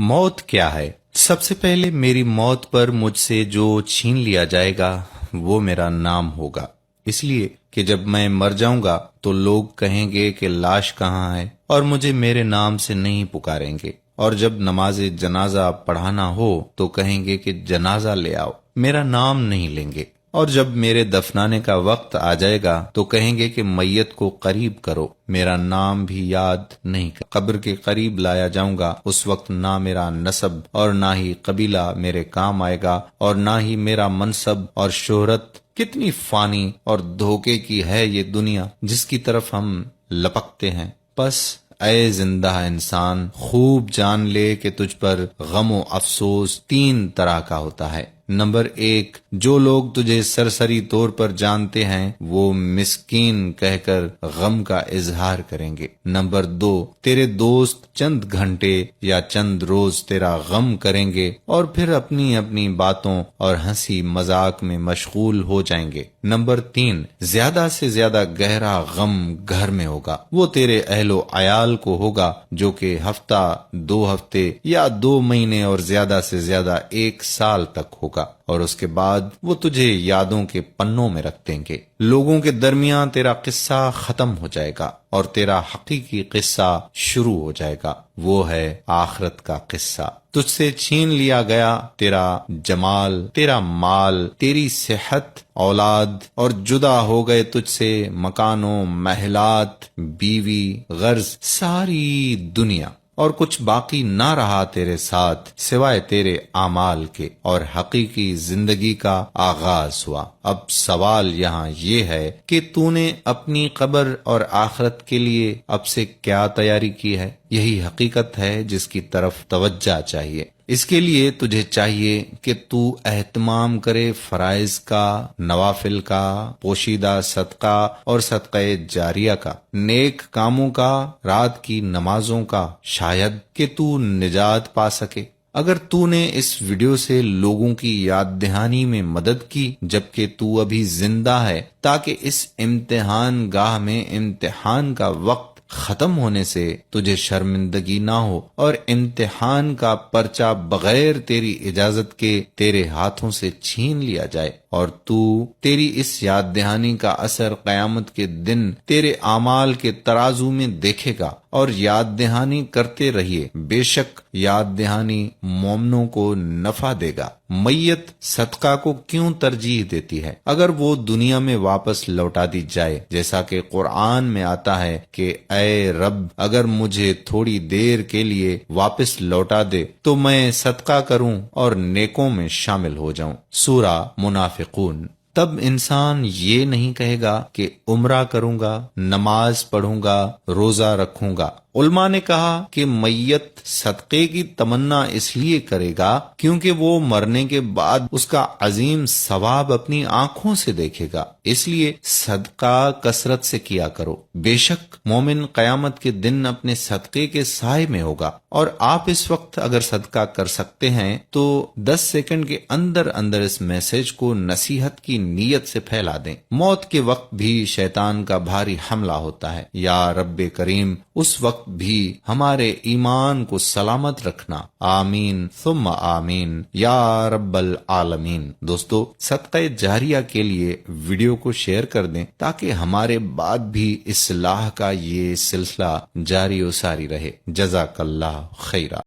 موت کیا ہے؟ سب سے پہلے میری موت پر مجھ سے جو چھین لیا جائے گا وہ میرا نام ہوگا، اس لیے کہ جب میں مر جاؤں گا تو لوگ کہیں گے کہ لاش کہاں ہے، اور مجھے میرے نام سے نہیں پکاریں گے۔ اور جب نماز جنازہ پڑھانا ہو تو کہیں گے کہ جنازہ لے آؤ، میرا نام نہیں لیں گے۔ اور جب میرے دفنانے کا وقت آ جائے گا تو کہیں گے کہ میت کو قریب کرو، میرا نام بھی یاد نہیں کر۔ قبر کے قریب لایا جاؤں گا، اس وقت نہ میرا نسب اور نہ ہی قبیلہ میرے کام آئے گا، اور نہ ہی میرا منصب اور شہرت۔ کتنی فانی اور دھوکے کی ہے یہ دنیا جس کی طرف ہم لپکتے ہیں۔ بس اے زندہ انسان، خوب جان لے کہ تجھ پر غم و افسوس تین طرح کا ہوتا ہے۔ نمبر 1، جو لوگ تجھے سرسری طور پر جانتے ہیں وہ مسکین کہہ کر غم کا اظہار کریں گے۔ نمبر 2، تیرے دوست چند گھنٹے یا چند روز تیرا غم کریں گے اور پھر اپنی اپنی باتوں اور ہنسی مذاق میں مشغول ہو جائیں گے۔ نمبر 3، زیادہ سے زیادہ گہرا غم گھر میں ہوگا، وہ تیرے اہل و عیال کو ہوگا، جو کہ ہفتہ، 2 ہفتے یا 2 مہینے اور زیادہ سے زیادہ 1 سال تک ہوگا، اور اس کے بعد وہ تجھے یادوں کے پنوں میں رکھ دیں گے۔ لوگوں کے درمیان تیرا قصہ ختم ہو جائے گا اور تیرا حقیقی قصہ شروع ہو جائے گا، وہ ہے آخرت کا قصہ۔ تجھ سے چھین لیا گیا تیرا جمال، تیرا مال، تیری صحت، اولاد، اور جدا ہو گئے تجھ سے مکانوں، محلات، بیوی، غرض، ساری دنیا، اور کچھ باقی نہ رہا تیرے ساتھ سوائے تیرے اعمال کے، اور حقیقی زندگی کا آغاز ہوا۔ اب سوال یہاں یہ ہے کہ تو نے اپنی قبر اور آخرت کے لیے اب سے کیا تیاری کی ہے؟ یہی حقیقت ہے جس کی طرف توجہ چاہیے۔ اس کے لیے تجھے چاہیے کہ تو اہتمام کرے فرائض کا، نوافل کا، پوشیدہ صدقہ اور صدقہ جاریہ کا، نیک کاموں کا، رات کی نمازوں کا، شاید کہ تو نجات پا سکے۔ اگر تو نے اس ویڈیو سے لوگوں کی یاد دہانی میں مدد کی جبکہ تو ابھی زندہ ہے، تاکہ اس امتحان گاہ میں امتحان کا وقت ختم ہونے سے تجھے شرمندگی نہ ہو اور امتحان کا پرچہ بغیر تیری اجازت کے تیرے ہاتھوں سے چھین لیا جائے، اور تو تیری اس یاد دہانی کا اثر قیامت کے دن تیرے اعمال کے ترازو میں دیکھے گا۔ اور یاد دہانی کرتے رہیے، بے شک یاد دہانی مومنوں کو نفع دے گا۔ میت صدقہ کو کیوں ترجیح دیتی ہے؟ اگر وہ دنیا میں واپس لوٹا دی جائے، جیسا کہ قرآن میں آتا ہے کہ اے رب، اگر مجھے تھوڑی دیر کے لیے واپس لوٹا دے تو میں صدقہ کروں اور نیکوں میں شامل ہو جاؤں۔ سورہ منافقون۔ تب انسان یہ نہیں کہے گا کہ عمرہ کروں گا، نماز پڑھوں گا، روزہ رکھوں گا۔ علماء نے کہا کہ میت صدقے کی تمنا اس لیے کرے گا کیونکہ وہ مرنے کے بعد اس کا عظیم ثواب اپنی آنکھوں سے دیکھے گا، اس لیے صدقہ کثرت سے کیا کرو۔ بے شک مومن قیامت کے دن اپنے صدقے کے سائے میں ہوگا، اور آپ اس وقت اگر صدقہ کر سکتے ہیں تو 10 سیکنڈ کے اندر اندر اس میسج کو نصیحت کی نیت سے پھیلا دیں۔ موت کے وقت بھی شیطان کا بھاری حملہ ہوتا ہے، یا رب کریم اس وقت بھی ہمارے ایمان کو سلامت رکھنا، آمین ثم آمین یا رب العالمین۔ دوستو، صدقہ جاریہ کے لیے ویڈیو کو شیئر کر دیں تاکہ ہمارے بعد بھی اصلاح کا یہ سلسلہ جاری و ساری رہے۔ جزاک اللہ خیرہ۔